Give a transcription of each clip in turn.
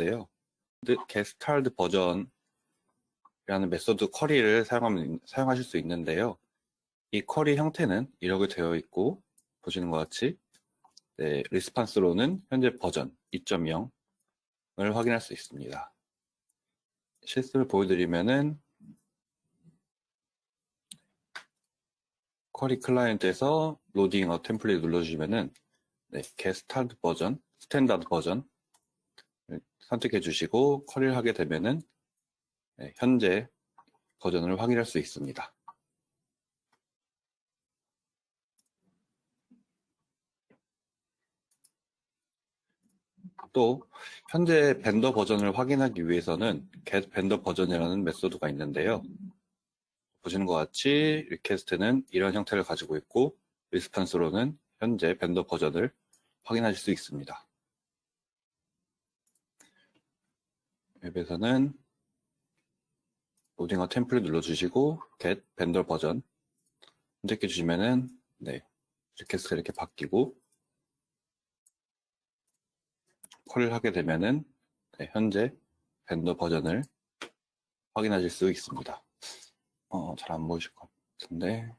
인데요. getStyled 버전이라는 메소드 쿼리를 사용하실 수 있는데요. 이 쿼리 형태는 이렇게 되어 있고, 보시는 것 같이 리스판스로는 현재 버전 2.0을 확인할 수 있습니다. 실습을 보여드리면은 쿼리 클라이언트에서 로딩 템플릿 눌러주시면은 getStyled 버전, 스탠다드 버전 선택해 주시고 쿼리를 하게 되면은 현재 버전을 확인할 수 있습니다. 또 현재 벤더 버전을 확인하기 위해서는 get vendor 버전이라는 메소드가 있는데요. 보시는 것 같이 리퀘스트는 이런 형태를 가지고 있고 리스판스로는 현재 벤더 버전을 확인하실 수 있습니다. 웹에서는 로딩어 템플릿 눌러주시고 get vendor 버전 선택해 주시면은 리퀘스트가 이렇게 바뀌고 콜을 하게 되면은 현재 벤더 버전을 확인하실 수 있습니다. 잘 안 보이실 것 같은데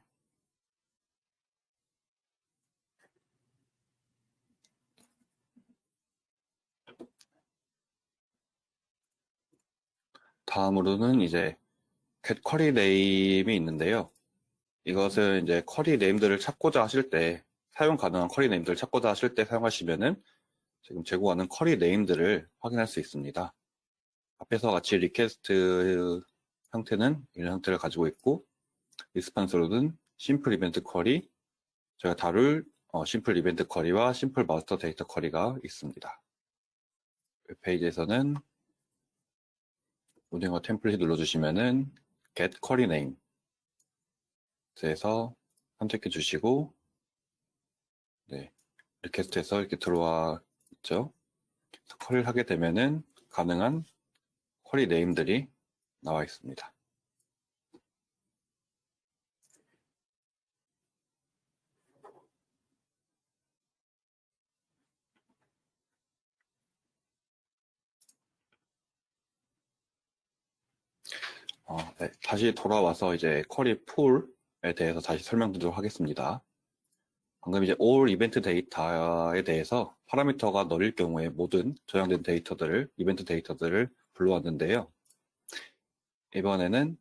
다음으로는 이제 get 쿼리 네임이 있는데요. 이것은 이제 쿼리 네임들을 찾고자 하실 때 사용 가능한 쿼리 네임들을 찾고자 하실 때 사용하시면은 지금 제공하는 쿼리 네임들을 확인할 수 있습니다. 앞에서 같이 리퀘스트 형태는 이런 형태를 가지고 있고 리스판스로는 심플 이벤트 쿼리, 저희가 다룰 심플 이벤트 쿼리와 심플 마스터 데이터 쿼리가 있습니다. 웹페이지에서는 로딩어 템플릿 눌러주시면은 get query name 에서 선택해 주시고 리퀘스트에서 이렇게 들어와 있죠. 쿼리를 하게 되면은 가능한 쿼리 네임들이 나와 있습니다. 다시 돌아와서 이제 쿼리 풀에 대해서 다시 설명드리도록 하겠습니다. 방금 이제 all 이벤트 데이터에 대해서 파라미터가 널일 경우에 모든 저장된 데이터들을, 이벤트 데이터들을 불러왔는데요. 이번에는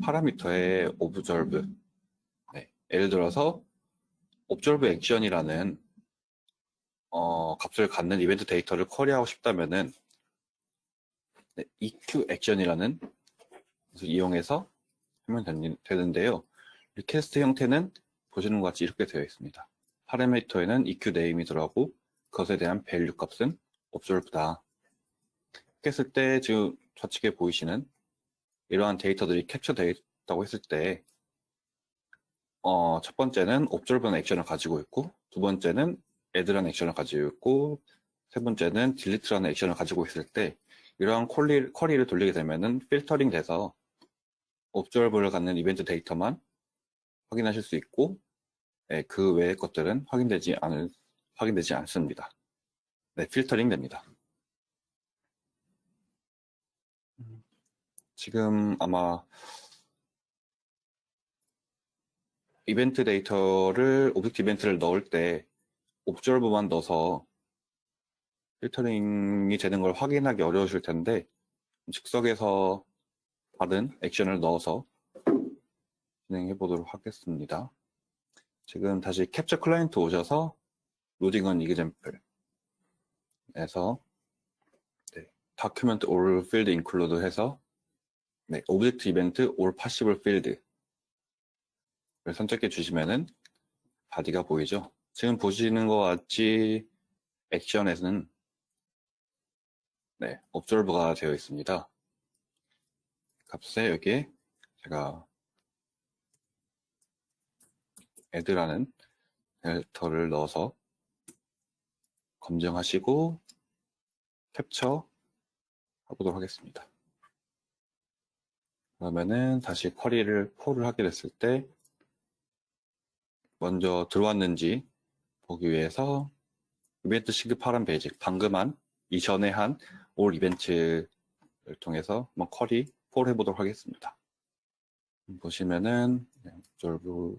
파라미터의 observe, 예를 들어서 observe action이라는 값을 갖는 이벤트 데이터를 쿼리하고 싶다면은 eq action이라는 것을 이용해서 하면 되는데요. 리퀘스트 형태는 보시는 것 같이 이렇게 되어 있습니다. 파라미터에는 eq name이 들어가고 그것에 대한 value 값은 observe다. 이렇게 했을 때 지금 좌측에 보이시는 이러한 데이터들이 캡처되어 있다고 했을 때 첫 번째는 observe라는 액션을 가지고 있고 두 번째는 add라는 액션을 가지고 있고 세 번째는 delete라는 액션을 가지고 있을 때 이러한 쿼리를 돌리게 되면은 필터링 돼서 observe를 갖는 이벤트 데이터만 확인하실 수 있고 그 외의 것들은 확인되지 않습니다. 필터링 됩니다. 지금 아마 이벤트 데이터를 오브젝트 이벤트를 넣을 때 observe만 넣어서 필터링이 되는 걸 확인하기 어려우실 텐데 즉석에서 받은 액션을 넣어서 진행해 보도록 하겠습니다. 지금 다시 캡처 클라이언트 오셔서 로딩 on example에서 document all field include 해서 오브젝트 이벤트 all possible field를 선택해 주시면은 바디가 보이죠. 지금 보시는 것 같이 액션에는 observe가 되어 있습니다. 값에 여기에 제가 add라는 델터를 넣어서 검증하시고 캡처 해보도록 하겠습니다. 그러면은 다시 쿼리를 폴을 하게 됐을 때 먼저 들어왔는지 보기 위해서 이벤트 시급 파란 베이직 방금 한 이전에 한 all 이벤트를 통해서 한번 쿼리 폴 해보도록 하겠습니다. 보시면은 observe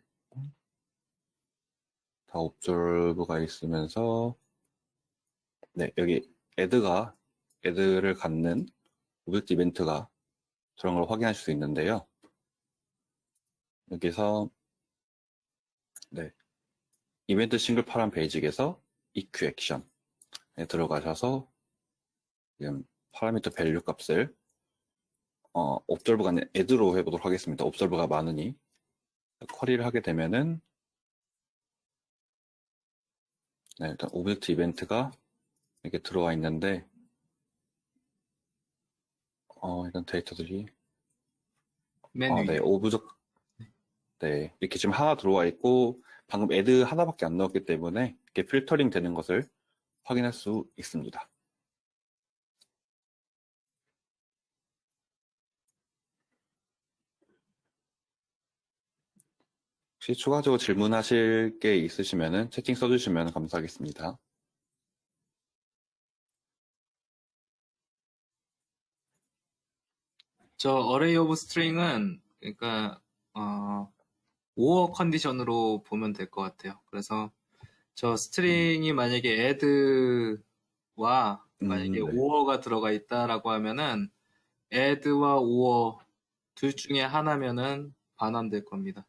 다 observe가 있으면서 여기 add를 갖는 오브젝트 이벤트가 저런 걸 확인하실 수 있는데요. 여기서 이벤트 싱글 파람 베이직에서 EQ 액션에 들어가셔서 지금 파라미터 밸류 값을 observe가 아닌 add로 해보도록 하겠습니다. observe가 많으니 쿼리를 하게 되면은 일단 오브젝트 이벤트가 이렇게 들어와 있는데 이런 데이터들이 이렇게 지금 하나 들어와 있고 방금 add 하나밖에 안 넣었기 때문에 이렇게 필터링 되는 것을 확인할 수 있습니다. 혹시 추가적으로 질문하실 게 있으시면 채팅 써주시면 감사하겠습니다. 저 array of string은 그러니까 5어 컨디션으로 보면 될 것 같아요. 그래서 저 스트링이 만약에 add와 만약에 5어가 들어가 있다라고 하면은 add와 5어 둘 중에 하나면은 반환될 겁니다.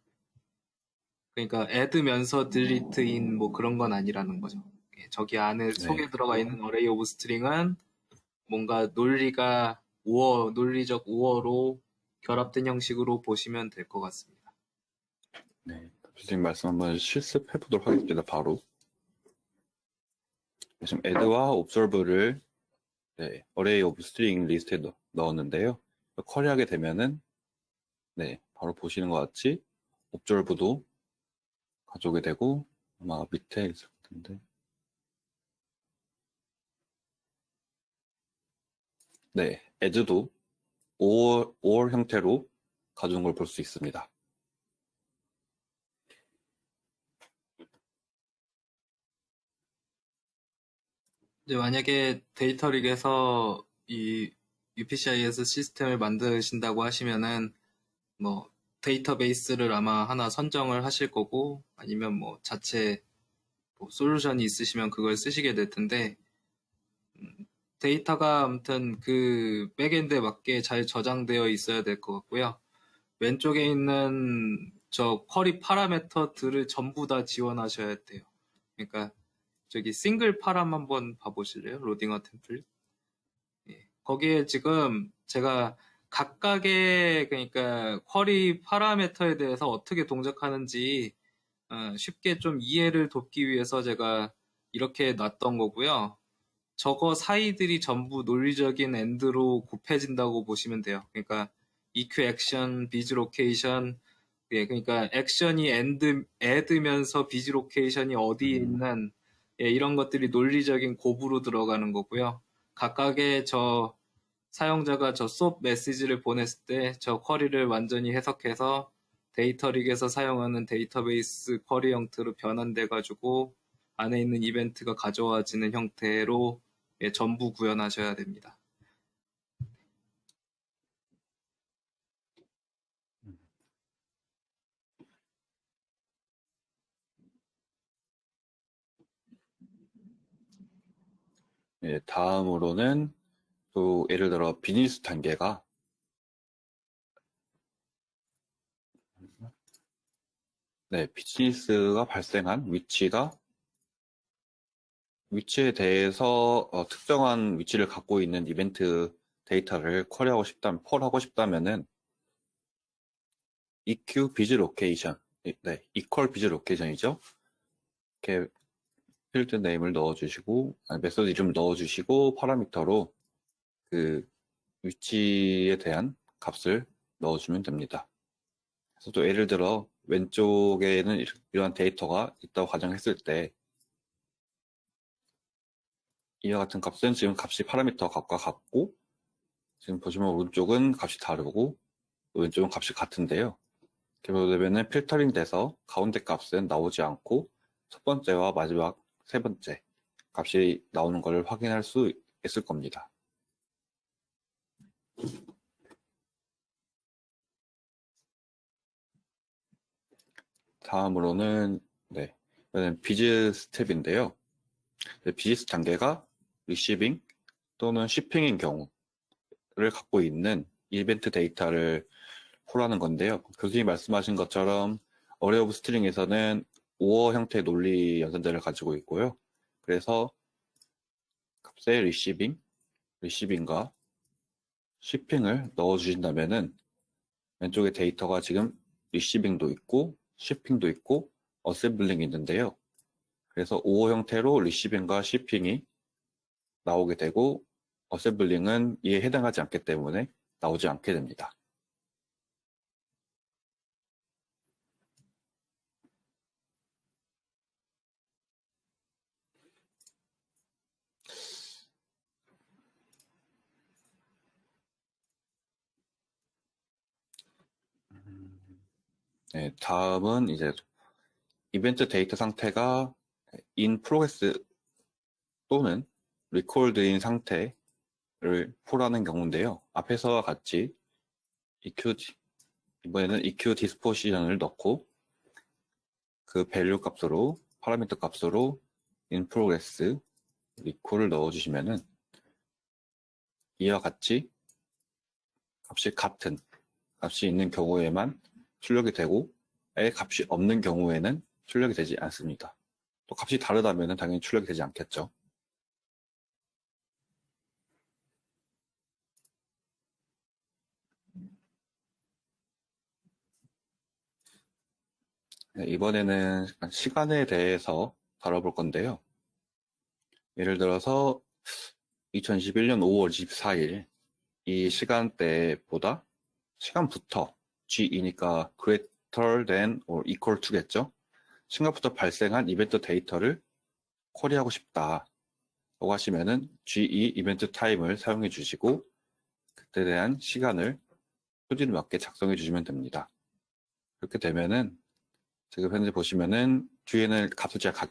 그러니까 add면서 delete in 뭐 그런 건 아니라는 거죠. 저기 안에 속에 들어가 있는 array of string은 뭔가 논리적 5어로 결합된 형식으로 보시면 될 것 같습니다. 네, 선생님 말씀 한번 실습해 보도록 하겠습니다. 바로 지금 add와 observe를 array of string 리스트에 넣었는데요. 쿼리하게 되면은 바로 보시는 것 같이 observe도 가져오게 되고 아마 밑에 있을 텐데 add도 or 형태로 가져온 걸 볼 수 있습니다. 이제 만약에 데이터릭에서 이 UPCIS 시스템을 만드신다고 하시면은 뭐 데이터베이스를 아마 하나 선정을 하실 거고 아니면 뭐 자체 뭐 솔루션이 있으시면 그걸 쓰시게 될 텐데 데이터가 아무튼 그 백엔드에 맞게 잘 저장되어 있어야 될 것 같고요. 왼쪽에 있는 저 쿼리 파라미터들을 전부 다 지원하셔야 돼요. 그러니까 저기 싱글 파람 한번 봐보실래요? 로딩어 템플릿. 거기에 지금 제가 각각의 그러니까 쿼리 파라미터에 대해서 어떻게 동작하는지 쉽게 좀 이해를 돕기 위해서 제가 이렇게 놨던 거고요. 저거 사이들이 전부 논리적인 엔드로 곱해진다고 보시면 돼요. 그러니까 EQ 액션, 비즈 로케이션, 그러니까 액션이 add면서 비즈 로케이션이 어디에 있는 이런 것들이 논리적인 곱으로 들어가는 거고요. 각각의 저 사용자가 저 SOAP 메시지를 보냈을 때 저 쿼리를 완전히 해석해서 데이터릭에서 사용하는 데이터베이스 쿼리 형태로 변환돼 가지고 안에 있는 이벤트가 가져와지는 형태로 전부 구현하셔야 됩니다. 다음으로는 또 예를 들어 비즈니스 단계가 비즈니스가 발생한 위치에 대해서 특정한 위치를 갖고 있는 이벤트 데이터를 폴하고 싶다면은 EQ 비즈 로케이션, equal 비즈 로케이션이죠. 이렇게 필드 네임을 넣어주시고, 메소드 이름을 넣어주시고, 파라미터로 그 위치에 대한 값을 넣어주면 됩니다. 그래서 또 예를 들어 왼쪽에는 이러한 데이터가 있다고 가정했을 때 이와 같은 값은 지금 값이 파라미터 값과 같고 지금 보시면 오른쪽은 값이 다르고 왼쪽은 값이 같은데요. 이렇게 되면은 필터링 돼서 가운데 값은 나오지 않고 첫 번째와 마지막 세 번째 값이 나오는 것을 확인할 수 있을 겁니다. 다음으로는, 이거는 비즈 스텝인데요. 비즈 단계가 리시빙 또는 shipping인 경우를 갖고 있는 이벤트 데이터를 폴하는 건데요. 교수님이 말씀하신 것처럼 어레이 오브 스트링에서는 오어 형태의 논리 연산자를 가지고 있고요. 그래서 값에 리시빙과 shipping을 넣어주신다면은 왼쪽에 데이터가 지금 리시빙도 있고 shipping도 있고 어셈블링이 있는데요. 그래서 오어 형태로 리시빙과 shipping이 나오게 되고 어셈블링은 이에 해당하지 않기 때문에 나오지 않게 됩니다. 네, 다음은 이제 이벤트 데이터 상태가 in progress 또는 record인 상태를 폴하는 경우인데요. 앞에서와 같이 이번에는 EQ disposition을 넣고 그 value 값으로 파라미터 값으로 in progress recall을 넣어주시면은 이와 같이 값이 같은 값이 있는 경우에만 출력이 되고 아예 값이 없는 경우에는 출력이 되지 않습니다. 또 값이 다르다면 당연히 출력이 되지 않겠죠. 네, 이번에는 시간에 대해서 다뤄볼 건데요. 예를 들어서 2021년 5월 24일 이 시간대보다 시간부터 G2니까 greater than or equal to겠죠. 시간부터 발생한 이벤트 데이터를 쿼리하고 싶다 라고 하시면은 G2 이벤트 타임을 사용해 주시고 그때 대한 시간을 표준에 맞게 작성해 주시면 됩니다. 그렇게 되면은 지금 현재 보시면은 뒤에는 값을 제가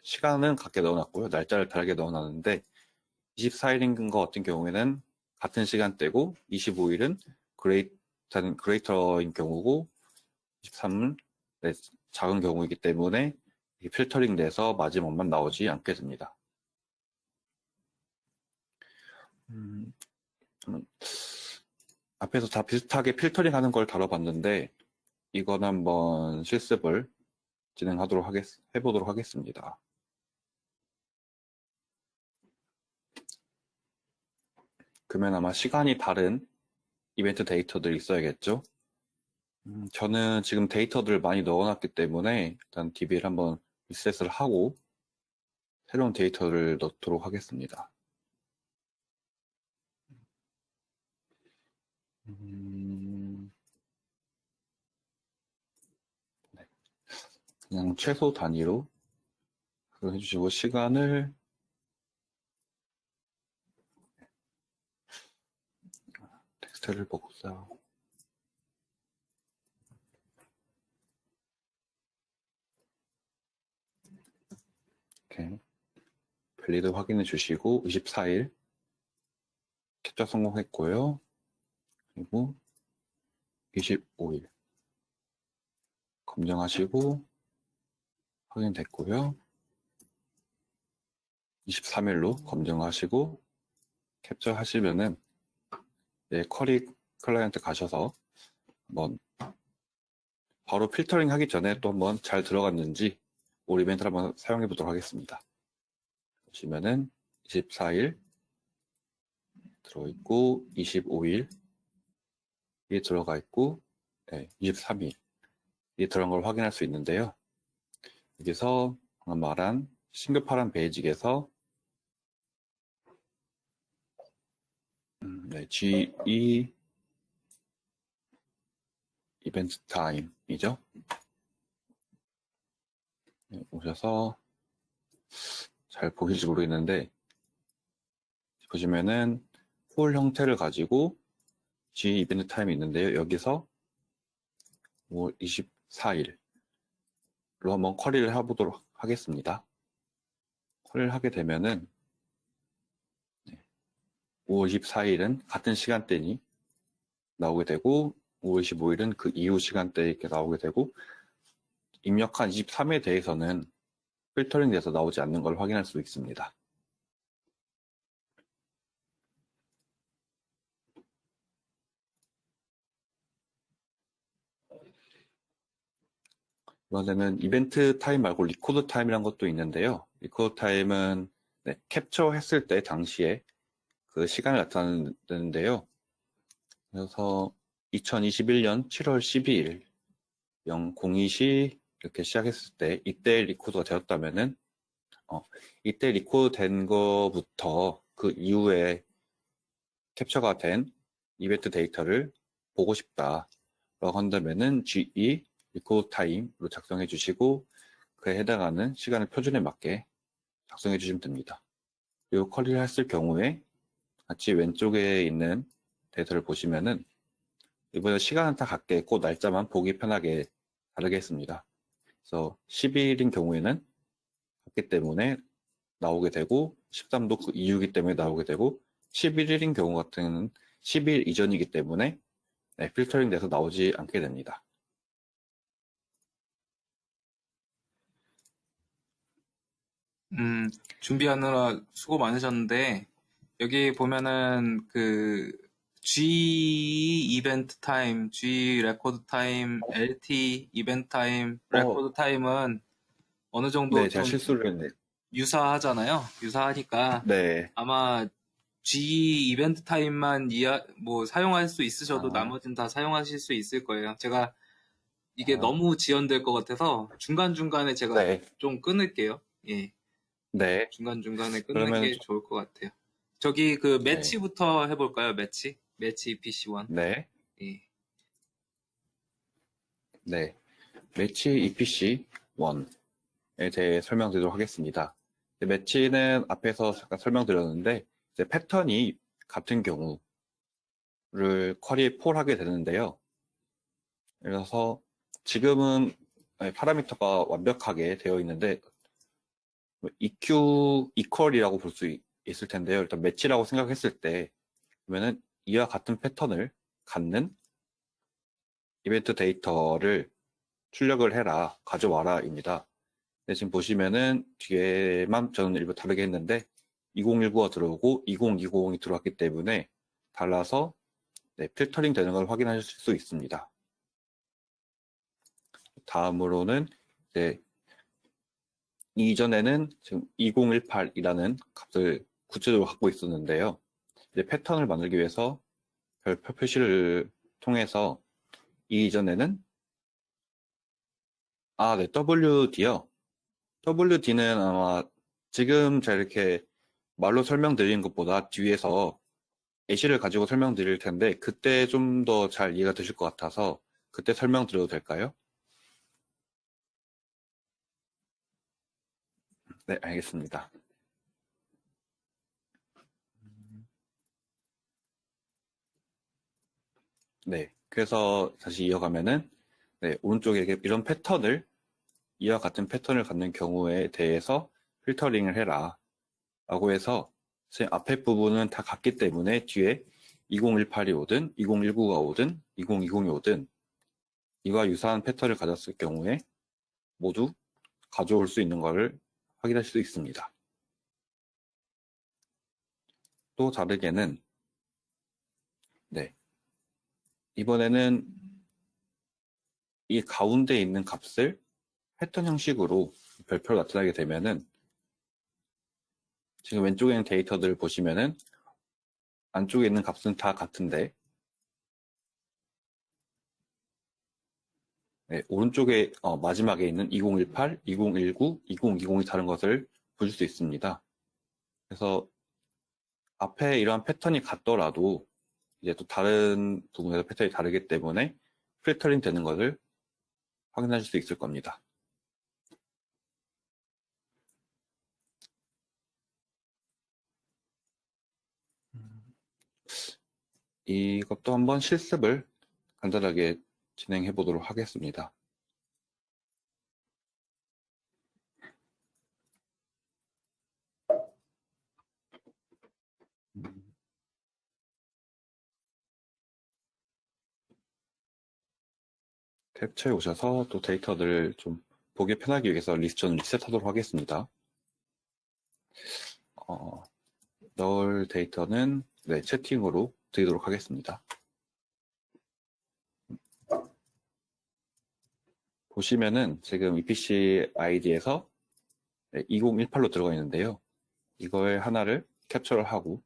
시간은 같게 넣어놨고요. 날짜를 다르게 넣어놨는데 24일인 것 같은 경우에는 같은 시간대고 25일은 그레이터인 경우고 23은 작은 경우이기 때문에 필터링 돼서 마지막만 나오지 않게 됩니다. 앞에서 다 비슷하게 필터링 하는 걸 다뤄봤는데 이건 한번 실습을 해보도록 하겠습니다. 그러면 아마 시간이 다른 이벤트 데이터들이 있어야겠죠? 저는 지금 데이터들을 많이 넣어놨기 때문에 일단 DB를 한번 리셋을 하고 새로운 데이터를 넣도록 하겠습니다. 네. 그냥 최소 단위로 해주시고 시간을 텍스트를 복사 이렇게 밸리드 확인해 주시고 24일 캡처 성공했고요. 그리고 25일 검증하시고 확인됐고요. 23일로 검증하시고 캡처 하시면은 쿼리 클라이언트 가셔서 한번 바로 필터링 하기 전에 또 한번 잘 들어갔는지 올 이벤트를 한번 사용해 보도록 하겠습니다. 보시면은 24일 들어있고 25일이 들어가 있고 23일 이 들어간 걸 확인할 수 있는데요. 여기서 방금 말한 싱글 파란 베이직에서 G2 이벤트 타임이죠. 오셔서 잘 보실지 모르겠는데 보시면은 폴 형태를 가지고 G 이벤트 타임이 있는데요. 여기서 5월 24일로 한번 쿼리를 해보도록 하겠습니다. 쿼리를 하게 되면은 5월 24일은 같은 시간대니 나오게 되고 5월 25일은 그 이후 시간대에 이렇게 나오게 되고 입력한 23에 대해서는 필터링 돼서 나오지 않는 걸 확인할 수 있습니다. 이번에는 이벤트 타임 말고 리코드 타임이란 것도 있는데요. 리코드 타임은 캡처 했을 때 당시에 그 시간을 나타내는데요. 그래서 2021년 7월 12일 02시 이렇게 시작했을 때 이때 리코드가 되었다면은 이때 리코드 된 거부터 그 이후에 캡처가 된 이벤트 데이터를 보고 싶다라고 한다면은 GE 리코드 타임으로 작성해 주시고 그에 해당하는 시간을 표준에 맞게 작성해 주시면 됩니다. 그리고 쿼리를 했을 경우에 같이 왼쪽에 있는 데이터를 보시면은 이번에 시간은 다 같게 있고 날짜만 보기 편하게 다르게 했습니다. 그래서 12일인 경우에는 같기 때문에 나오게 되고 13도 그 이후이기 때문에 나오게 되고 11일인 경우 같은 10일 이전이기 때문에 필터링 돼서 나오지 않게 됩니다. 준비하느라 수고 많으셨는데, 여기 보면은 G 이벤트 타임, G 레코드 타임, LT 이벤트 타임, 레코드 타임은 어느 정도 네, 제가 좀 실수를 했네. 유사하잖아요. 유사하니까 네. 아마 G 이벤트 타임만 사용할 수 있으셔도 아, 나머지는 다 사용하실 수 있을 거예요. 제가 이게 아, 너무 지연될 것 같아서 중간중간에 제가 네. 좀 끊을게요. 예. 네. 중간중간에 끊는 그러면 게 좋을 것 같아요. 저기 그 네. 매치부터 해볼까요? 매치? 매치 PC1. 네. 예. 네. 매치 EPC 1에 대해 설명드리도록 하겠습니다. 매치는 앞에서 잠깐 설명드렸는데 이제 패턴이 같은 경우를 쿼리에 폴하게 되는데요. 그래서 지금은 파라미터가 완벽하게 되어 있는데 EQ 이퀄이라고 볼 수 있을 텐데요. 일단 매치라고 생각했을 때 그러면은 이와 같은 패턴을 갖는 이벤트 데이터를 출력을 해라, 가져와라입니다. 지금 보시면은 뒤에만 저는 일부 다르게 했는데 2019가 들어오고 2020이 들어왔기 때문에 달라서 필터링 되는 걸 확인하실 수 있습니다. 다음으로는 이제 이전에는 지금 2018이라는 값을 구체적으로 갖고 있었는데요. 이제 패턴을 만들기 위해서 별표 표시를 통해서 이전에는 네, WD요. WD는 아마 지금 제가 이렇게 말로 설명드린 것보다 뒤에서 예시를 가지고 설명드릴 텐데 그때 좀 더 잘 이해가 되실 것 같아서 그때 설명드려도 될까요? 네, 알겠습니다. 네, 그래서 다시 이어가면은 오른쪽에 이런 패턴을 이와 같은 패턴을 갖는 경우에 대해서 필터링을 해라 라고 해서 지금 앞에 부분은 다 같기 때문에 뒤에 2018이 오든 2019가 오든 2020이 오든 이와 유사한 패턴을 가졌을 경우에 모두 가져올 수 있는 것을 확인할 수 있습니다. 또 다르게는 이번에는 이 가운데 있는 값을 패턴 형식으로 별표로 나타나게 되면은 지금 왼쪽에 있는 데이터들을 보시면은 안쪽에 있는 값은 다 같은데 오른쪽에 마지막에 있는 2018, 2019, 2020이 다른 것을 보실 수 있습니다. 그래서 앞에 이러한 패턴이 같더라도 이제 또 다른 부분에서 패턴이 다르기 때문에 필터링 되는 것을 확인하실 수 있을 겁니다. 이것도 한번 실습을 간단하게 진행해 보도록 하겠습니다. 캡처에 오셔서 또 데이터들을 좀 보기 편하기 위해서 리스트는 리셋하도록 하겠습니다. 넣을 데이터는 네, 채팅으로 드리도록 하겠습니다. 보시면은 지금 EPC 아이디에서 2018로 들어가 있는데요. 이걸 하나를 캡처를 하고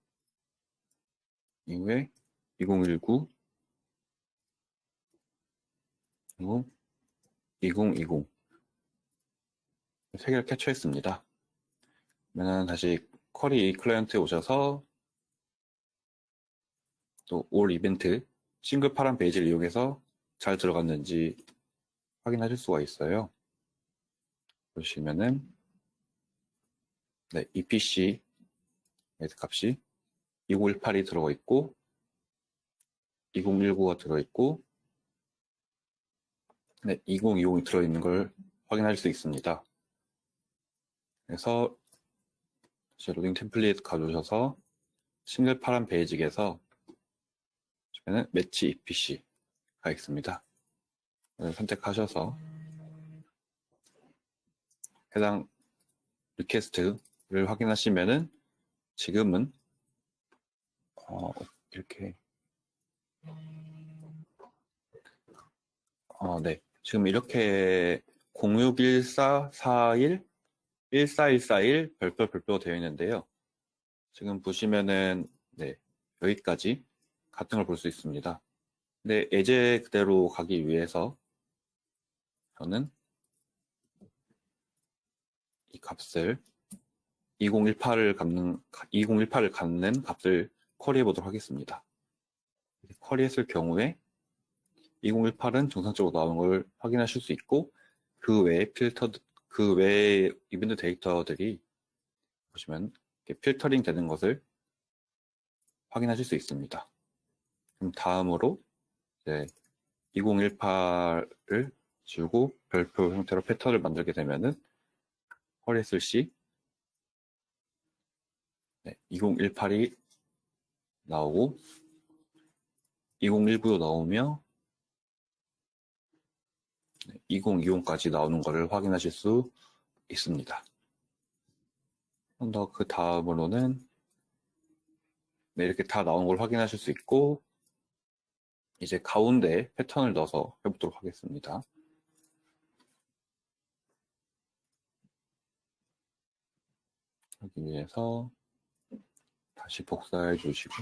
이후에 2019 그리고 2020 세 개를 캡처했습니다. 그러면 다시 쿼리 클라이언트에 오셔서 또 올 이벤트 싱글 파란 페이지를 이용해서 잘 들어갔는지 확인하실 수가 있어요. 보시면은 네, EPC 값이 2018이 들어가 있고 2019가 들어있고 네, 2020이 들어있는 걸 확인할 수 있습니다. 그래서 로딩 템플릿 가져오셔서 싱글 파란 베이직에서 보시면은 매치 EPC가 있습니다. 선택하셔서 해당 리퀘스트를 확인하시면은 지금은 이렇게 네, 지금 이렇게 061441 14141 별표 되어 있는데요. 지금 보시면은 네, 여기까지 같은 걸 볼 수 있습니다. 근데 예제 그대로 가기 위해서 저는 이 값을 2018을 갖는 값을 쿼리해 보도록 하겠습니다. 쿼리했을 경우에 2018은 정상적으로 나오는 걸 확인하실 수 있고 그 외에 이벤트 데이터들이 보시면 이렇게 필터링 되는 것을 확인하실 수 있습니다. 그럼 다음으로 이제 2018을 지우고 별표 형태로 패턴을 만들게 되면은 쿼리했을 시 2018이 나오고 2019도 나오며 2020까지 나오는 것을 확인하실 수 있습니다. 더 그 다음으로는 이렇게 다 나온 걸 확인하실 수 있고 이제 가운데 패턴을 넣어서 해보도록 하겠습니다. 하기 위해서 다시 복사해 주시고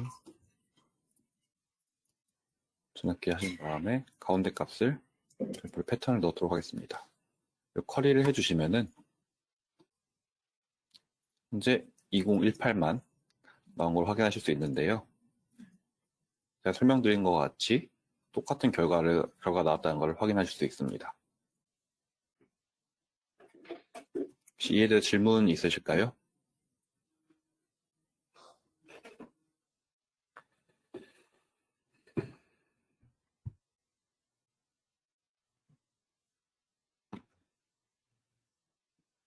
전환키 하신 다음에 가운데 값을 별표 패턴을 넣도록 하겠습니다. 쿼리를 해주시면은 현재 2018만 나온 걸 확인하실 수 있는데요. 제가 설명드린 것 같이 똑같은 결과 나왔다는 걸 확인하실 수 있습니다. 혹시 이에 대해 질문 있으실까요?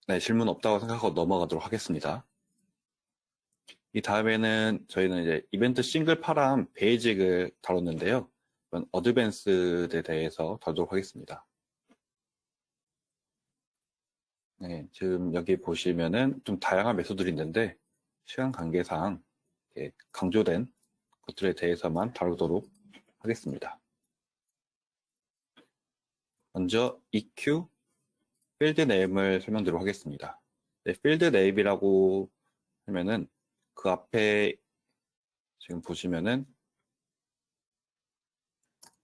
네, 질문 없다고 생각하고 넘어가도록 하겠습니다. 이 다음에는 저희는 이제 이벤트 싱글 파람 베이직을 다뤘는데요. 이번 어드밴스에 대해서 다루도록 하겠습니다. 네, 지금 여기 보시면은 좀 다양한 메소드들이 있는데 시간 관계상 강조된 것들에 대해서만 다루도록 하겠습니다. 먼저 EQ 필드 네임을 설명드리도록 하겠습니다. 네, 필드 네임이라고 하면은 그 앞에 지금 보시면은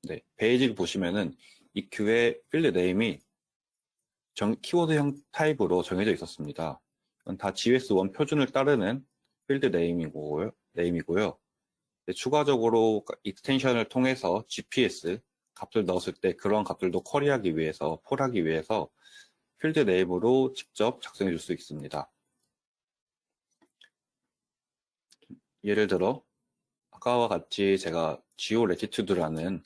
네, 베이직 보시면은 EQ의 필드 네임이 키워드형 타입으로 정해져 있었습니다. 이건 다 GS1 표준을 따르는 필드 네임이고요. 추가적으로 익스텐션을 통해서 GPS 값을 넣었을 때 그런 값들도 쿼리하기 위해서, 폴하기 위해서 필드 네임으로 직접 작성해 줄 수 있습니다. 예를 들어 아까와 같이 제가 geolatitude라는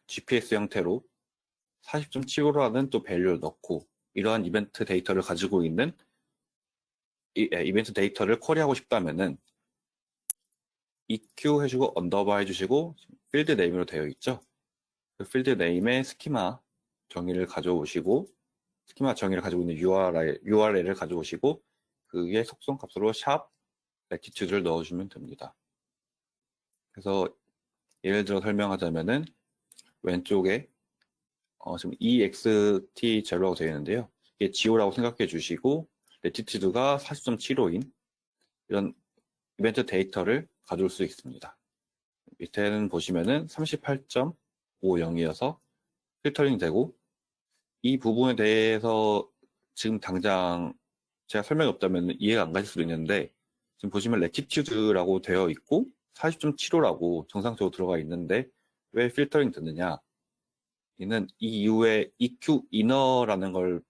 GPS 형태로 40.75라는 또 밸류를 넣고 이러한 이벤트 데이터를 가지고 있는 이벤트 데이터를 쿼리하고 싶다면은 EQ 해주고 언더바 해주시고 필드 네임으로 되어 있죠. 그 필드 네임의 스키마 정의를 가져오시고 스키마 정의를 가지고 있는 URL을 가져오시고 그의 속성 값으로 샵 latitude를 넣어주면 됩니다. 그래서 예를 들어 설명하자면은 왼쪽에 지금 EXT0라고 되어 있는데요. 이게 GO라고 생각해 주시고 latitude가 40.75인 이런 이벤트 데이터를 가져올 수 있습니다. 밑에는 보시면은 38.50이어서 필터링 되고 이 부분에 대해서 지금 당장 제가 설명이 없다면 이해가 안 가실 수도 있는데 지금 보시면 latitude라고 되어 있고 40.75라고 정상적으로 들어가 있는데 왜 필터링 되느냐, 이는 이 이후에 EQ inner라는 걸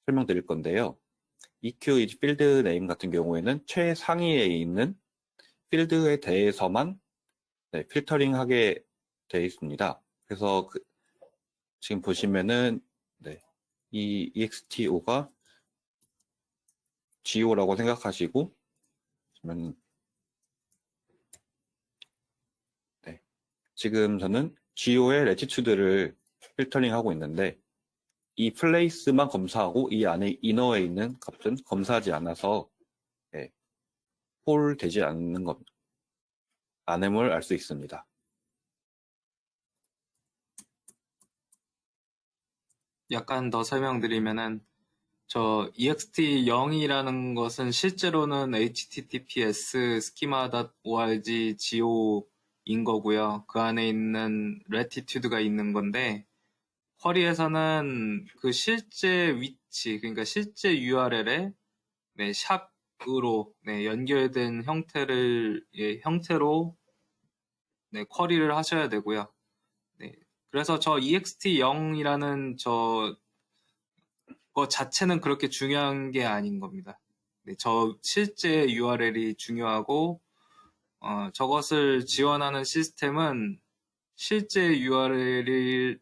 설명드릴 건데요. EQ 이 필드 네임 같은 경우에는 최상위에 있는 필드에 대해서만 필터링하게 되어 있습니다. 그래서 지금 보시면은 이 EXTO가 GO라고 생각하시고 그러면 지금 저는 GO의 latitude를 필터링하고 있는데 이 플레이스만 검사하고 이 안에 이너에 있는 값은 검사하지 않아서 폴 되지 않는 것, 안음을 알 수 있습니다. 약간 더 설명드리면은 저 ext0이라는 것은 실제로는 https schema.org go인 거고요. 그 안에 있는 latitude가 있는 건데 쿼리에서는 그 실제 위치, 그러니까 실제 URL에 샵으로 연결된 형태로 쿼리를 하셔야 되고요. 그래서 저 ext0이라는 거 자체는 그렇게 중요한 게 아닌 겁니다. 저 실제 URL이 중요하고 저것을 지원하는 시스템은 실제 URL에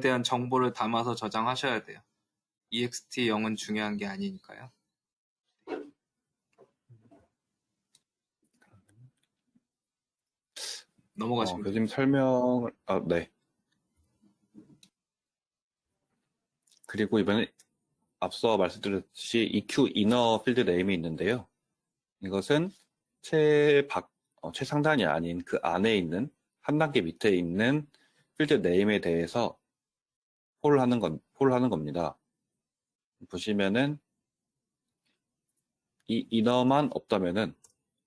대한 정보를 담아서 저장하셔야 돼요. ext0은 중요한 게 아니니까요. 넘어가시면 돼요. 교수님 설명을, 네. 그리고 이번에 앞서 말씀드렸듯이 EQ inner 필드 네임이 있는데요. 이것은 최상단이 아닌 그 안에 있는 한 단계 밑에 있는 필드 네임에 대해서 폴하는 겁니다. 보시면은 이 inner만 없다면은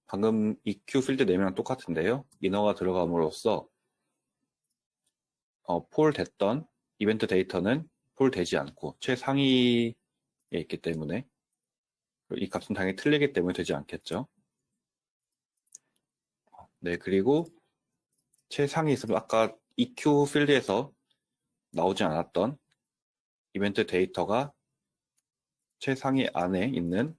방금 EQ 필드 네임이랑 똑같은데요. inner가 들어감으로써 폴 됐던 이벤트 데이터는 폴 되지 않고 최상위에 있기 때문에 이 값은 당연히 틀리기 때문에 되지 않겠죠. 네, 그리고 최상위 있으면 아까 EQ 필드에서 나오지 않았던 이벤트 데이터가 최상위 안에 있는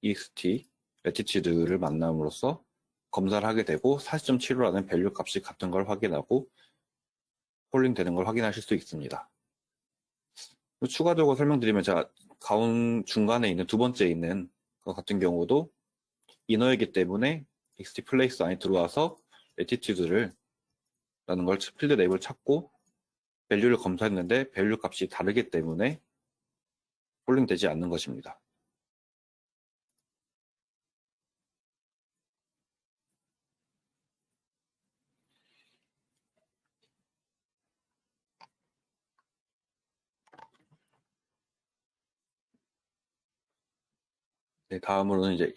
EXT, latitude를 만남으로써 검사를 하게 되고 40.75라는 밸류 값이 같은 걸 확인하고 폴링 되는 걸 확인하실 수 있습니다. 추가적으로 설명드리면 제가 중간에 있는 두 번째 있는 것 같은 경우도 이너이기 때문에 EXT 플레이스 안에 들어와서 latitude를 라는 걸 필드 네임을 찾고 밸류를 검사했는데 밸류 값이 다르기 때문에 폴링 되지 않는 것입니다. 네, 다음으로는 이제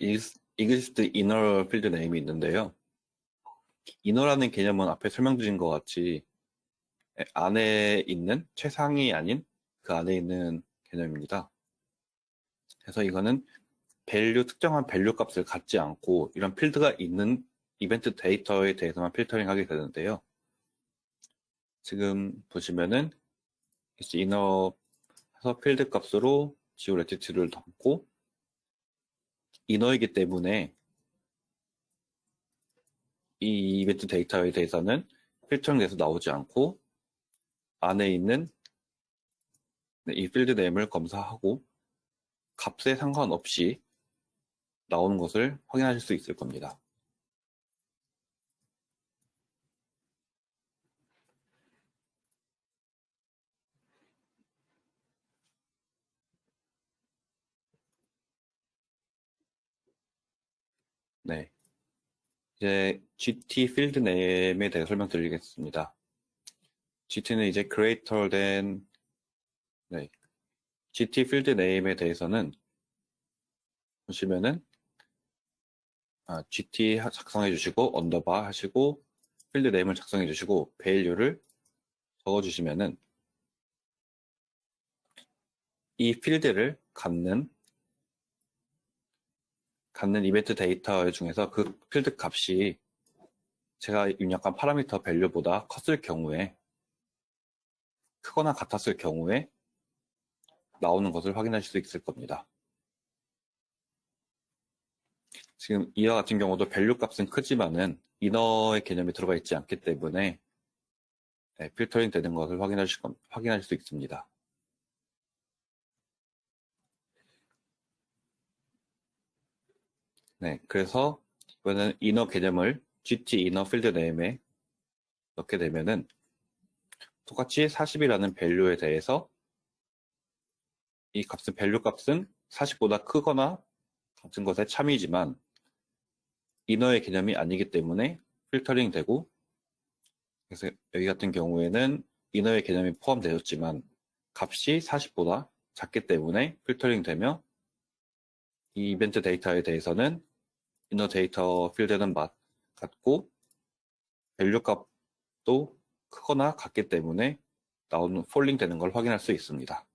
exist inner 필드 네임이 있는데요. inner라는 개념은 앞에 설명드린 것 같이 안에 있는 최상위 아닌 그 안에 있는 개념입니다. 그래서 이거는 특정한 밸류 값을 갖지 않고 이런 필드가 있는 이벤트 데이터에 대해서만 필터링 하게 되는데요. 지금 보시면은 inner에서 필드 값으로 geo latitude를 넣고 inner이기 때문에 이 이벤트 데이터에 대해서는 필터링돼서 나오지 않고 안에 있는 이 필드 네임을 검사하고 값에 상관없이 나오는 것을 확인하실 수 있을 겁니다. 네. 이제 GT 필드 네임에 대해 설명드리겠습니다. GT는 이제 greater than, 네. GT 필드 네임에 대해서는 보시면은 GT 작성해 주시고 언더바 하시고 필드 네임을 작성해 주시고 value를 적어 주시면은 이 필드를 갖는 이벤트 데이터 중에서 그 필드 값이 제가 입력한 파라미터 밸류보다 컸을 경우에, 크거나 같았을 경우에 나오는 것을 확인하실 수 있을 겁니다. 지금 이와 같은 경우도 밸류 값은 크지만은 이너의 개념이 들어가 있지 않기 때문에 필터링 되는 것을 확인하실 수 있습니다. 네, 그래서 이번에는 이너 개념을 GT 이너 필드 네임에 넣게 되면은 똑같이 40이라는 밸류에 대해서 이 값은 밸류 값은 40보다 크거나 같은 것의 참이지만 이너의 개념이 아니기 때문에 필터링 되고, 그래서 여기 같은 경우에는 이너의 개념이 포함되었지만 값이 40보다 작기 때문에 필터링 되며, 이 이벤트 데이터에 대해서는 이너 데이터 필드는 같고 밸류 값도 크거나 같기 때문에 나오는 폴링 되는 걸 확인할 수 있습니다.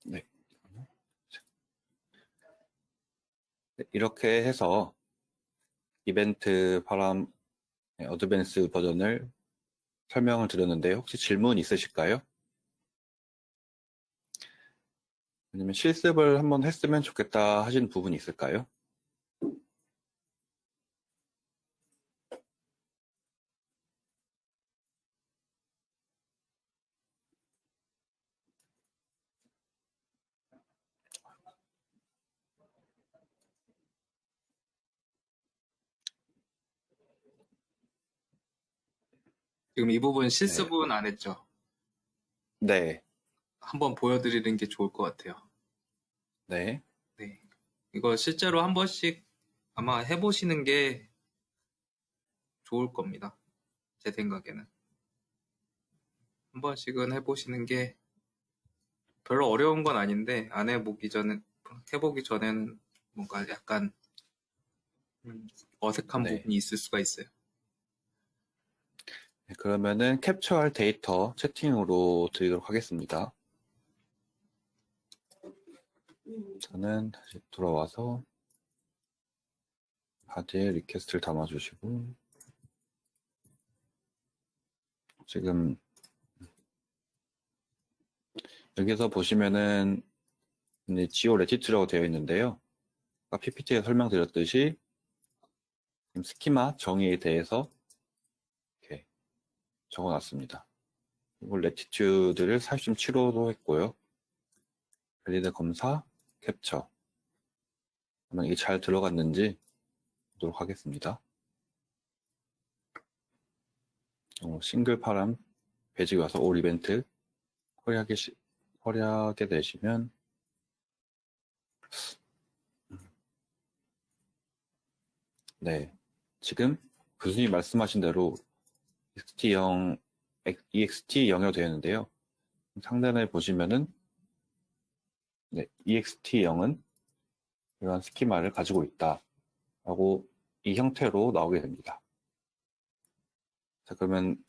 네. 이렇게 해서 이벤트 파람 어드밴스 버전을 설명을 드렸는데 혹시 질문 있으실까요? 아니면 실습을 한번 했으면 좋겠다 하신 부분이 있을까요? 지금 이 부분 네. 실습은 안 했죠? 네. 한번 보여드리는 게 좋을 것 같아요. 네. 네. 이거 실제로 한 번씩 아마 해보시는 게 좋을 겁니다. 제 생각에는. 한 번씩은 해보시는 게 별로 어려운 건 아닌데, 안 해보기 전에는 뭔가 약간 어색한 네. 부분이 있을 수가 있어요. 네, 그러면은 캡처할 데이터 채팅으로 드리도록 하겠습니다. 저는 다시 돌아와서 바디에 리퀘스트를 담아주시고, 지금 여기서 보시면은 지오 레티튜라고 되어 있는데요. 아까 PPT에 설명드렸듯이 스키마 정의에 대해서 이렇게 적어놨습니다. 그리고 레티튜드를 40.75로 했고요. 밸리드 검사, 캡처. 그러면 이게 잘 들어갔는지 보도록 하겠습니다. 싱글 파람 배지가 와서 올 이벤트 처리하게 되시면, 네, 지금 교수님 말씀하신 대로 EXT0이 되어 있는데요. 상단에 보시면은 네, EXT0은 이러한 스키마를 가지고 있다 라고 이 형태로 나오게 됩니다. 자, 그러면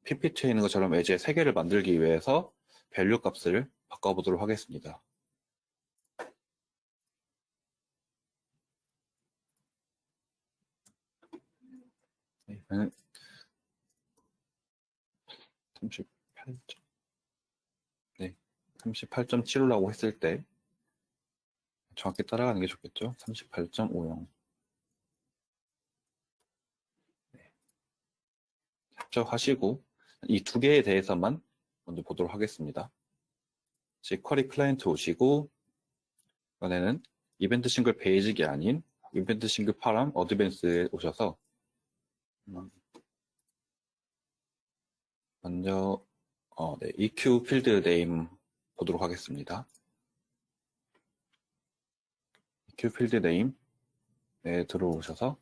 PPT에 있는 것처럼 예제 3개를 만들기 위해서 밸류 값을 바꿔보도록 하겠습니다. 네, 38점, 네, 38.75라고 했을 때 정확히 따라가는 게 좋겠죠? 38.50. 네, 합적하시고 이 두 개에 대해서만 먼저 보도록 하겠습니다. 쿼리 클라이언트 오시고, 이번에는 이벤트 싱글 베이직이 아닌 이벤트 싱글 파람 어드밴스에 오셔서 먼저 네, EQ 필드 네임 보도록 하겠습니다. EQ 필드 네임에 들어오셔서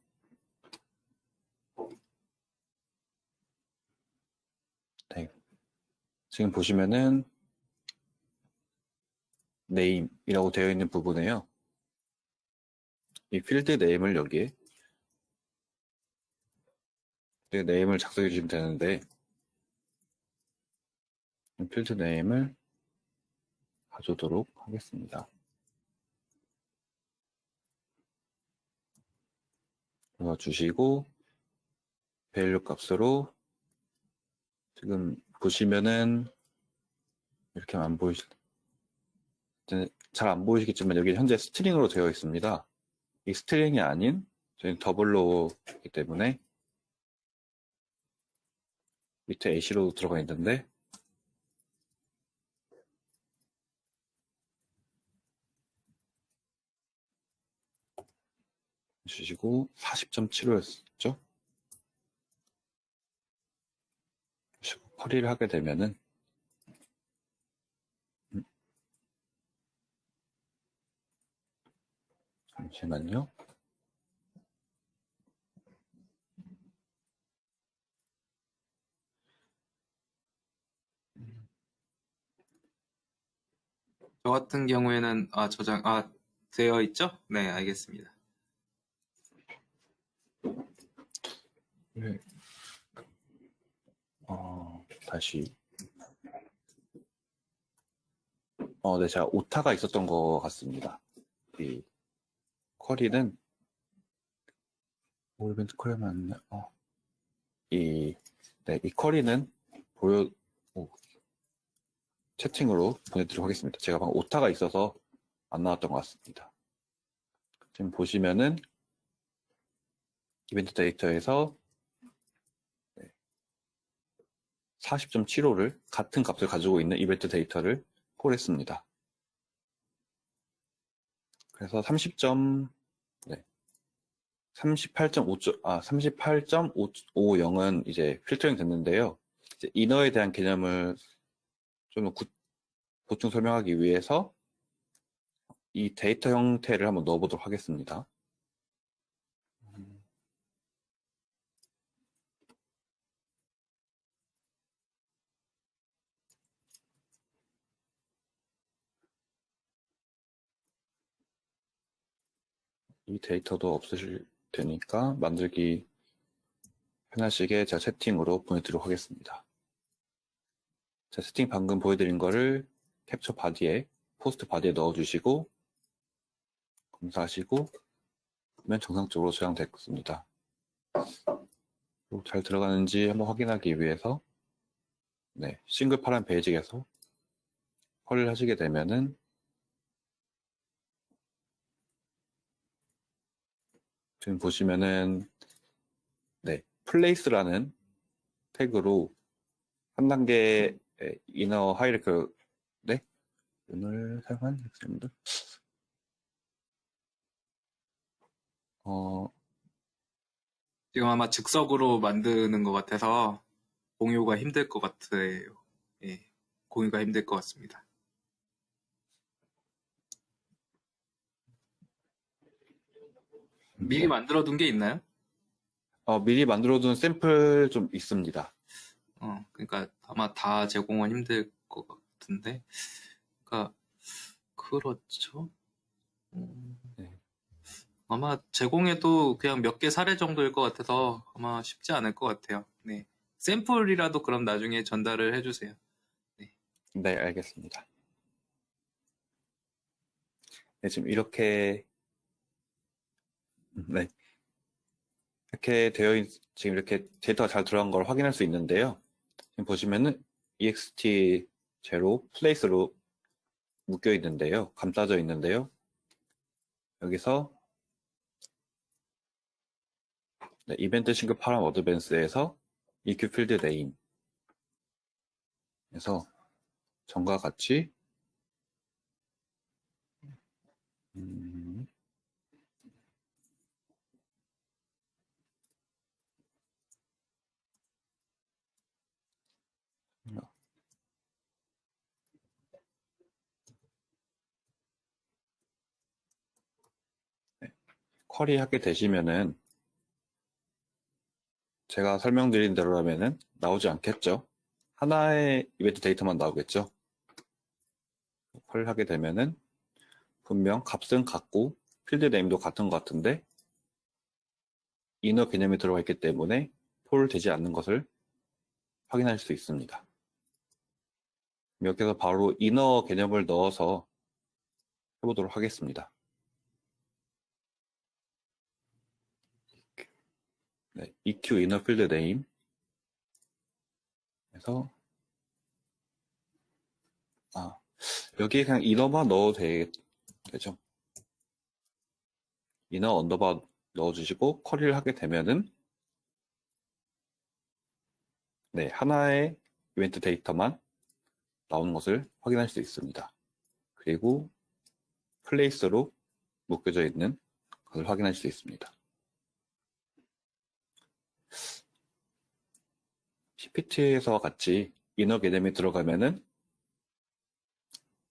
네, 지금 보시면은 네임이라고 되어 있는 부분에요. 이 필드 네임을 여기에 네임을 작성해 주시면 되는데 필드 네임을 가져오도록 하겠습니다. 넣어주시고 밸류 값으로 지금 보시면은 이렇게 안 보이실 잘 안 보이시겠지만 여기 현재 스트링으로 되어 있습니다. 이 스트링이 아닌 저희는 더블로기 때문에 밑에 AC로 들어가 있는데 주시고 40.75였죠. 커리를 하게 되면은 잠시만요. 저 같은 경우에는 저장 되어 있죠? 네, 알겠습니다. 네. 다시 네, 제가 오타가 있었던 것 같습니다. 이 쿼리는 이벤트 쿼리 맞나? 네, 이 쿼리는 채팅으로 보내드리도록 하겠습니다. 제가 방금 오타가 있어서 안 나왔던 것 같습니다. 지금 보시면은 이벤트 데이터에서 40.75를 같은 값을 가지고 있는 이벤트 데이터를 콜했습니다. 그래서 38.550은 이제 필터링 됐는데요. 이제 이너에 대한 개념을 좀 보충 설명하기 위해서 이 데이터 형태를 한번 넣어보도록 하겠습니다. 이 데이터도 없으실 테니까 만들기 편하시게 제가 채팅으로 보내드리도록 하겠습니다. 자, 채팅 방금 보여드린 거를 캡처 바디에, 포스트 바디에 넣어주시고 검사하시고 그러면 정상적으로 저장됐습니다. 잘 들어가는지 한번 확인하기 위해서 싱글 파란 베이직에서 컬을 하시게 되면은 지금 보시면은 플레이스라는 태그로 한 단계 이너 하이라이트 오늘 사용한 엑셀입니다. 지금 아마 즉석으로 만드는 것 같아서 공유가 힘들 것 같아요. 예, 공유가 힘들 것 같습니다. 미리 만들어둔 게 있나요? 미리 만들어둔 샘플 좀 있습니다. 그러니까 아마 다 제공은 힘들 것 같은데, 그러니까 그렇죠. 네. 아마 제공해도 그냥 몇 개 사례 정도일 것 같아서 아마 쉽지 않을 것 같아요. 네. 샘플이라도 그럼 나중에 전달을 해주세요. 네, 알겠습니다. 네, 지금 이렇게 이렇게 지금 이렇게 데이터가 잘 들어간 걸 확인할 수 있는데요. 지금 보시면은 ext 제로 플레이스로 묶여 있는데요. 감싸져 있는데요. 여기서 이벤트 싱글 파람 어드밴스에서 EQ 필드 네임에서 전과 같이 쿼리 하게 되시면은 제가 설명드린 대로라면은 나오지 않겠죠. 하나의 이벤트 데이터만 나오겠죠. 쿼리를 하게 되면은 분명 값은 같고 필드 네임도 같은 것 같은데 이너 개념이 들어가 있기 때문에 폴 되지 않는 것을 확인할 수 있습니다. 여기서 바로 이너 개념을 넣어서 해보도록 하겠습니다. 네, EQ inner field name 그래서 여기에 그냥 이너만 넣어도 되죠. 이너 언더바 넣어주시고 쿼리를 하게 되면은 네, 하나의 이벤트 데이터만 나오는 것을 확인할 수 있습니다. 그리고 플레이스로 묶여져 있는 것을 확인할 수 있습니다. PPT에서와 같이 이너 개념이 들어가면은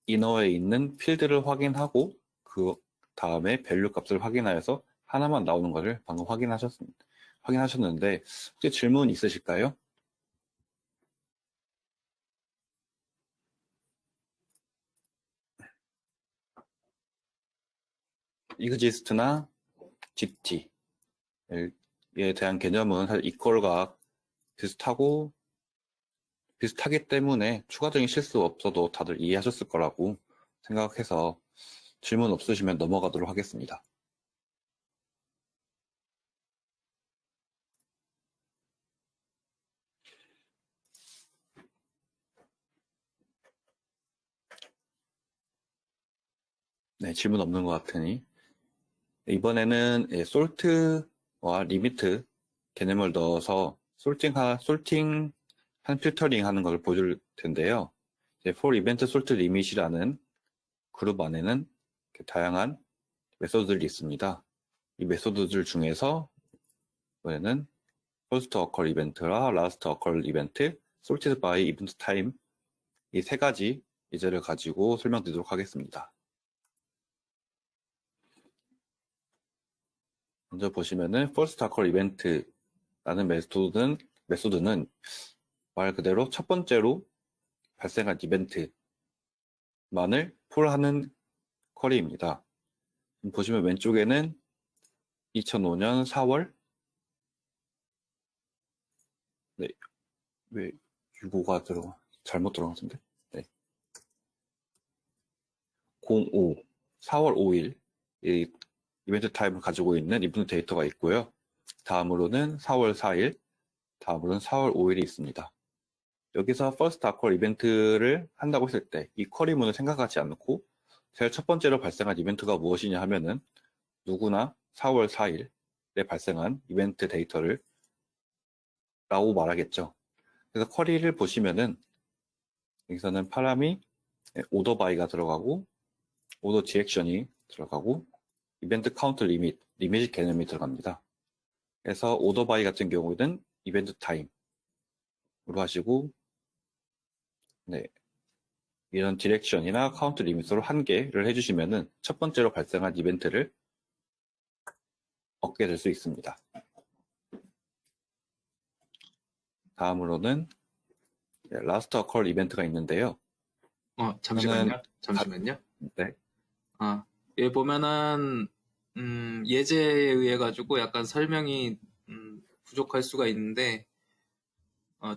이너에 있는 필드를 확인하고 그 다음에 밸류 값을 확인하여서 하나만 나오는 것을 방금 확인하셨는데 혹시 질문 있으실까요? EXIST나 GT에 대한 개념은 사실 이퀄과 비슷하기 때문에 추가적인 실수 없어도 다들 이해하셨을 거라고 생각해서 질문 없으시면 넘어가도록 하겠습니다. 네, 질문 없는 것 같으니 이번에는 솔트와 리미트 개념을 넣어서 솔팅한 필터링 하는 걸 보여줄 텐데요. for event sort limit이라는 그룹 안에는 다양한 메소드들이 있습니다. 이 메소드들 중에서 이번에는 first occur event와 last occur event, sorted by event time 이 세 가지 예제를 가지고 설명드리도록 하겠습니다. 먼저 보시면은 first occur event라는 메소드는 말 그대로 첫 번째로 발생한 이벤트만을 폴하는 쿼리입니다. 보시면 왼쪽에는 2005년 4월 네, 왜 65가 잘못 들어갔는데 네. 4월 5일 이 이벤트 타입을 가지고 있는 이벤트 데이터가 있고요. 다음으로는 4월 4일, 다음으로는 4월 5일이 있습니다. 여기서 first occur 이벤트를 한다고 했을 때 이 쿼리문을 생각하지 않고 제일 첫 번째로 발생한 이벤트가 무엇이냐 하면은 누구나 4월 4일에 발생한 이벤트 데이터를 라고 말하겠죠. 그래서 쿼리를 보시면은 여기서는 파람이 오더 바이가 들어가고 오더 디렉션이 들어가고 이벤트 카운트 리밋 개념이 들어갑니다. 그래서 오더 바이 같은 경우는 이벤트 타임으로 하시고 네, 이런 디렉션이나 카운트 리밋으로 한 개를 해주시면은 첫 번째로 발생한 이벤트를 얻게 될 수 있습니다. 다음으로는 라스트 어컬 이벤트가 있는데요. 잠시만요. 네. 여기 보면은 예제에 의해 가지고 약간 설명이 부족할 수가 있는데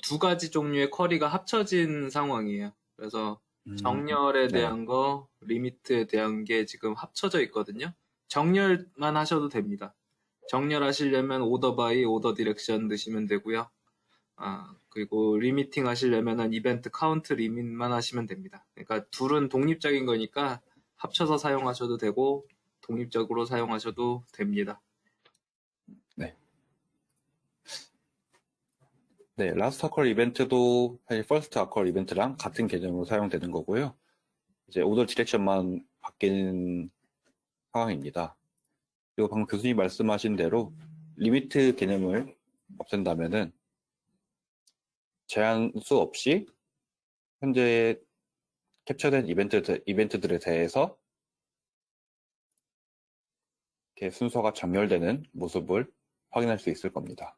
두 가지 종류의 쿼리가 합쳐진 상황이에요. 그래서 정렬에 네. 대한 거, 리미트에 대한 게 지금 합쳐져 있거든요. 정렬만 하셔도 됩니다. 정렬하시려면 오더 바이, 오더 디렉션 넣으시면 되고요. 그리고 리미팅 하시려면 이벤트 카운트 리밋만 하시면 됩니다. 그러니까 둘은 독립적인 거니까 합쳐서 사용하셔도 되고 독립적으로 사용하셔도 됩니다. 네. 네, 라스트 어컬 이벤트도 사실 퍼스트 어컬 이벤트랑 같은 개념으로 사용되는 거고요. 이제 오더 디렉션만 바뀌는 상황입니다. 그리고 방금 교수님 말씀하신 대로 리미트 개념을 없앤다면은 제한수 없이 현재 캡처된 이벤트들에 대해서 이렇게 순서가 정렬되는 모습을 확인할 수 있을 겁니다.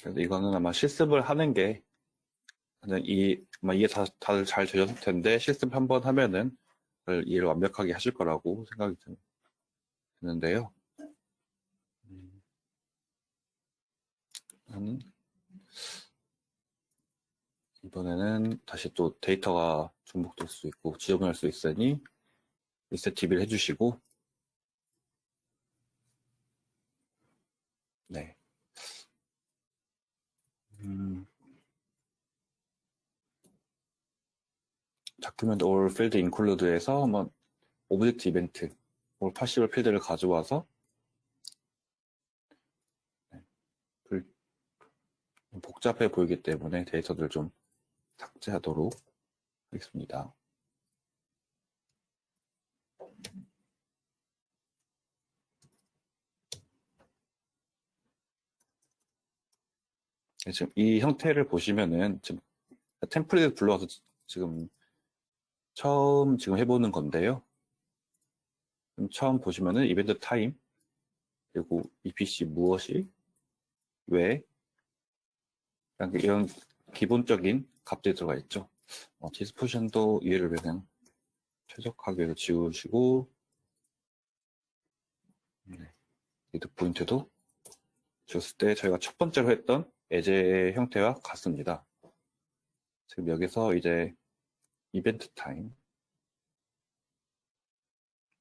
그래서 이거는 아마 실습을 하는 게 아마 이해 다들 잘 되셨을 텐데 실습 한번 하면은 그걸 이해를 완벽하게 하실 거라고 생각이 드는데요. 저는 이번에는 다시 또 데이터가 중복될 수 있고 지연할 수 있으니 리셋 DB를 해주시고, 네. 다큐멘트 all field include에서 한번 오브젝트 이벤트 all 파시블 필드를 가져와서 복잡해 보이기 때문에 데이터들 좀 삭제하도록 하겠습니다. 지금 이 형태를 보시면은 지금 템플릿 불러와서 지금 처음 해보는 건데요. 처음 보시면은 이벤트 타임 그리고 EPC 무엇이 왜 이런 기본적인 값들이 들어가 있죠. 디스포션도 이해를 그냥 최적화하게 지우시고, 리드 포인트도 지웠을 때 저희가 첫 번째로 했던 예제 형태와 같습니다. 지금 여기서 이제 이벤트 타임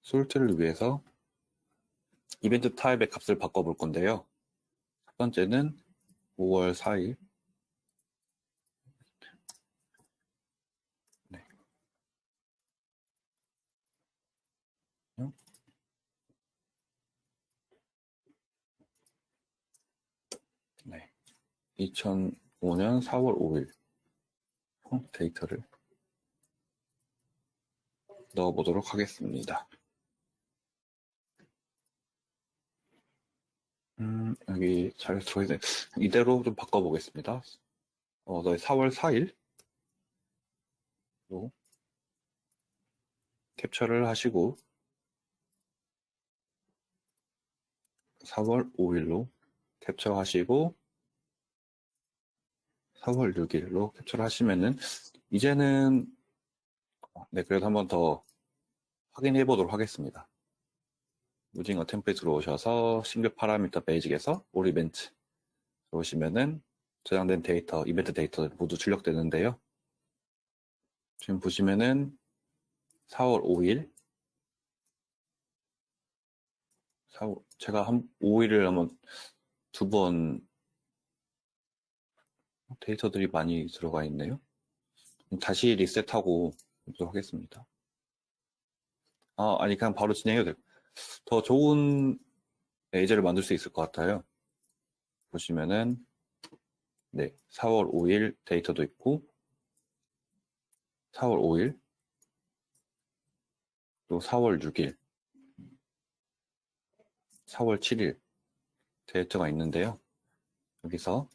솔트를 위해서 이벤트 타입의 값을 바꿔볼 건데요. 첫 번째는 5월 4일 네. 2005년 4월 5일 데이터를 넣어보도록 하겠습니다. 여기 잘 들어있네. 이대로 좀 바꿔보겠습니다. 너의 4월 4일 캡처를 하시고 4월 5일로 캡처하시고 4월 6일로 캡처를 하시면은 이제는 네, 그래도 한번 더 확인해 보도록 하겠습니다. 무징어 템플릿으로 오셔서 싱글 파라미터 베이직에서 올 이벤트 들어오시면은 저장된 데이터, 이벤트 데이터 모두 출력되는데요. 지금 보시면은 4월 5일 제가 한 5일을 한번 두 번 데이터들이 많이 들어가 있네요. 다시 리셋하고 보도록 하겠습니다. 아니 그냥 바로 진행해도 돼요. 더 좋은 예제를 만들 수 있을 것 같아요. 보시면은 네, 4월 5일 데이터도 있고 4월 5일 또 4월 6일 4월 7일 데이터가 있는데요. 여기서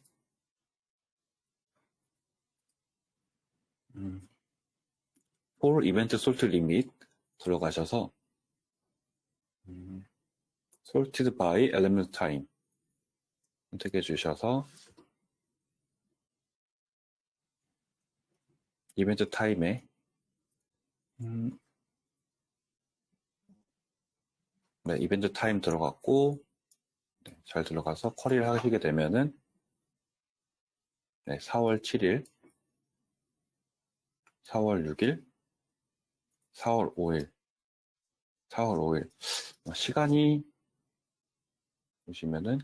for event sort limit 들어가셔서 sorted by element time 선택해 주셔서 이벤트 타임에 네, 이벤트 타임 들어갔고 네, 잘 들어가서 쿼리를 하시게 되면은 네, 4월 7일 4월 6일 4월 5일 4월 5일 시간이 보시면은